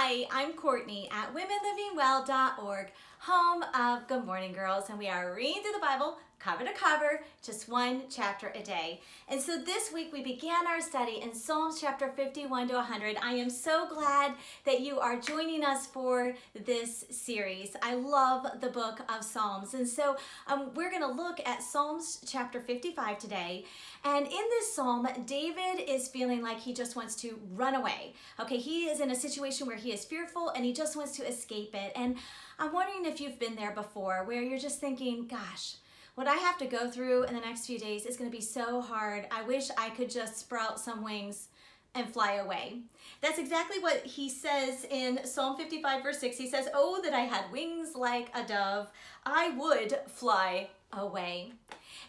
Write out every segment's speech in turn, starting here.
Hi, I'm Courtney at womenlivingwell.org, home of Good Morning Girls, and we are reading through the Bible cover to cover, just one chapter a day. And so this week we began our study in Psalms chapter 51 to 100. I am so glad that you are joining us for this series. I love the book of Psalms. And so we're going to look at Psalms chapter 55 today. And in this psalm, David is feeling like he just wants to run away. Okay, he is in a situation where he is fearful and he just wants to escape it. And I'm wondering if you've been there before, where you're just thinking, gosh, what I have to go through in the next few days is going to be so hard. I wish I could just sprout some wings and fly away. That's exactly what he says in Psalm 55 verse 6. He says, "Oh, that I had wings like a dove, I would fly away."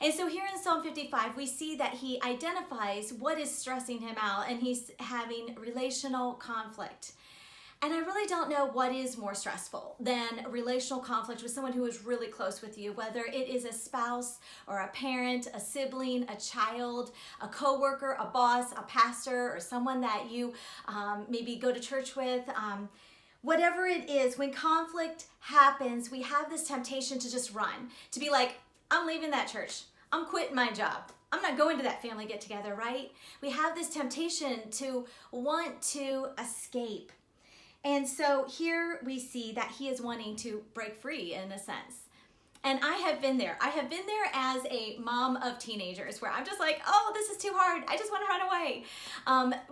And so here in Psalm 55, we see that he identifies what is stressing him out, and he's having relational conflict. And I really don't know what is more stressful than relational conflict with someone who is really close with you, whether it is a spouse or a parent, a sibling, a child, a coworker, a boss, a pastor, or someone that you maybe go to church with. Whatever it is, when conflict happens, we have this temptation to just run, to be like, I'm leaving that church. I'm quitting my job. I'm not going to that family get together, right? We have this temptation to want to escape. And so here we see that he is wanting to break free in a sense. And I have been there. I have been there as a mom of teenagers where I'm just like, oh, this is too hard. I just want to run away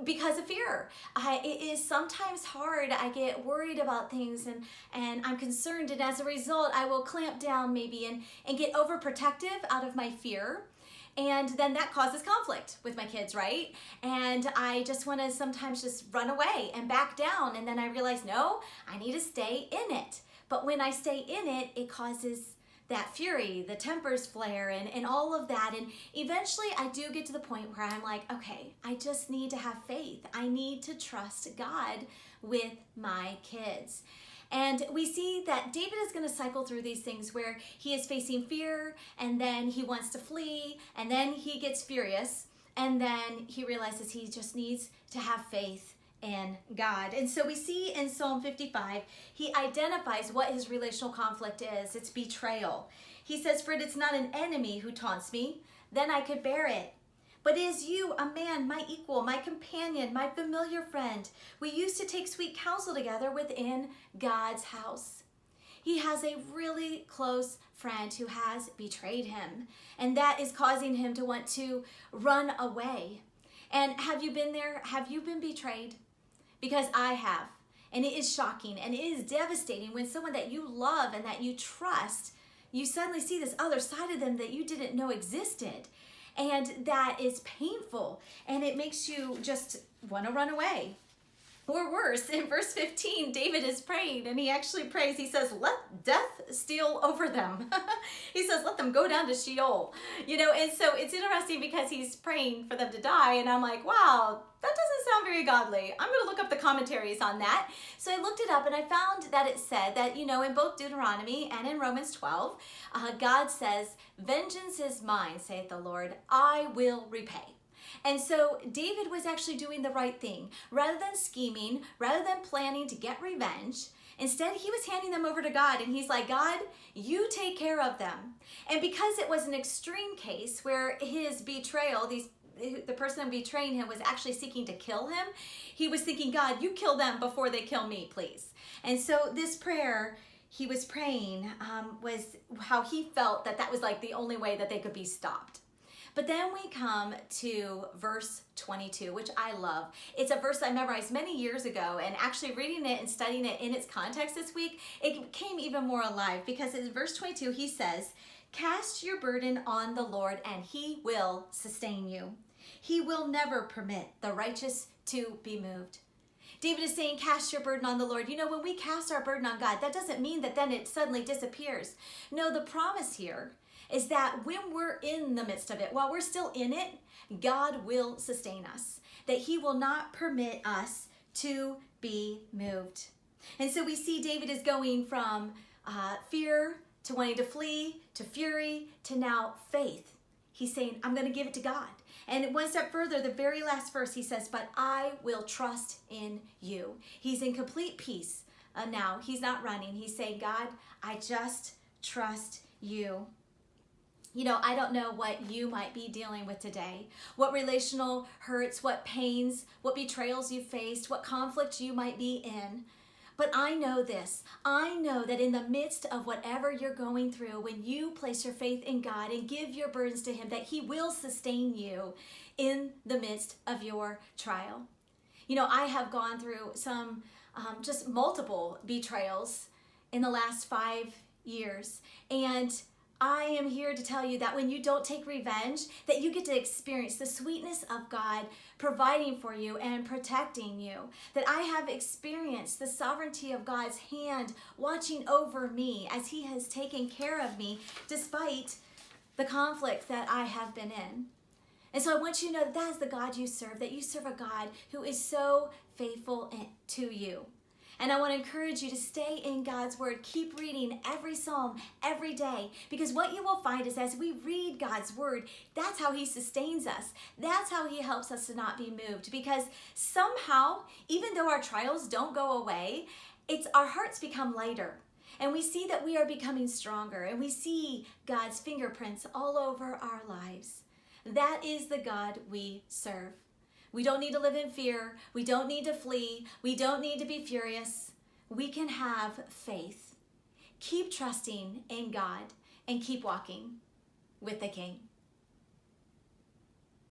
because of fear. It is sometimes hard. I get worried about things and I'm concerned. And as a result, I will clamp down maybe and get overprotective out of my fear. And then that causes conflict with my kids, right? And I just want to sometimes just run away and back down. And then I realize, no, I need to stay in it. But when I stay in it, it causes that fury, the tempers flare, and all of that. And eventually I do get to the point where I'm like, okay, I just need to have faith. I need to trust God with my kids. And we see that David is going to cycle through these things where he is facing fear, and then he wants to flee, and then he gets furious, and then he realizes he just needs to have faith in God. And so we see in Psalm 55, he identifies what his relational conflict is. It's betrayal. He says, "For it is not an enemy who taunts me, then I could bear it. But it is you, a man, my equal, my companion, my familiar friend. We used to take sweet counsel together within God's house." He has a really close friend who has betrayed him, and that is causing him to want to run away. And have you been there? Have you been betrayed? Because I have. And it is shocking and it is devastating when someone that you love and that you trust, you suddenly see this other side of them that you didn't know existed. And that is painful, and it makes you just want to run away. Or worse, in verse 15, David is praying, and he actually prays, he says, "Let death steal over them." He says, "Let them go down to Sheol." And so it's interesting because he's praying for them to die, and I'm like, wow, that doesn't sound very godly. I'm going to look up the commentaries on that. So I looked it up, and I found that it said that, in both Deuteronomy and in Romans 12, God says, "Vengeance is mine, saith the Lord, I will repay." And so David was actually doing the right thing. Rather than scheming, rather than planning to get revenge, instead he was handing them over to God, and he's like, "God, you take care of them." And because it was an extreme case where his betrayal, the person betraying him was actually seeking to kill him, he was thinking, "God, you kill them before they kill me, please." And so this prayer he was praying was how he felt that was like the only way that they could be stopped. But then we come to verse 22, which I love. It's a verse I memorized many years ago, and actually reading it and studying it in its context this week, it became even more alive, because in verse 22, he says, "Cast your burden on the Lord, and he will sustain you. He will never permit the righteous to be moved." David is saying, cast your burden on the Lord. When we cast our burden on God, that doesn't mean that then it suddenly disappears. No, the promise here is that when we're in the midst of it, while we're still in it, God will sustain us, that he will not permit us to be moved. And so we see David is going from fear to wanting to flee, to fury, to now faith. He's saying, I'm going to give it to God. And one step further, the very last verse, he says, but I will trust in you. He's in complete peace now. He's not running. He's saying, God, I just trust you. You know, I don't know what you might be dealing with today, what relational hurts, what pains, what betrayals you faced, what conflict you might be in. But I know this. I know that in the midst of whatever you're going through, when you place your faith in God and give your burdens to him, that he will sustain you in the midst of your trial. You know, I have gone through some just multiple betrayals in the last 5 years. And I am here to tell you that when you don't take revenge, that you get to experience the sweetness of God providing for you and protecting you. That I have experienced the sovereignty of God's hand watching over me as he has taken care of me despite the conflict that I have been in. And so I want you to know that that is the God you serve, that you serve a God who is so faithful to you. And I want to encourage you to stay in God's word. Keep reading every psalm every day, because what you will find is as we read God's word, that's how he sustains us. That's how he helps us to not be moved, because somehow, even though our trials don't go away, our hearts become lighter. And we see that we are becoming stronger, and we see God's fingerprints all over our lives. That is the God we serve. We don't need to live in fear. We don't need to flee. We don't need to be furious. We can have faith. Keep trusting in God and keep walking with the King.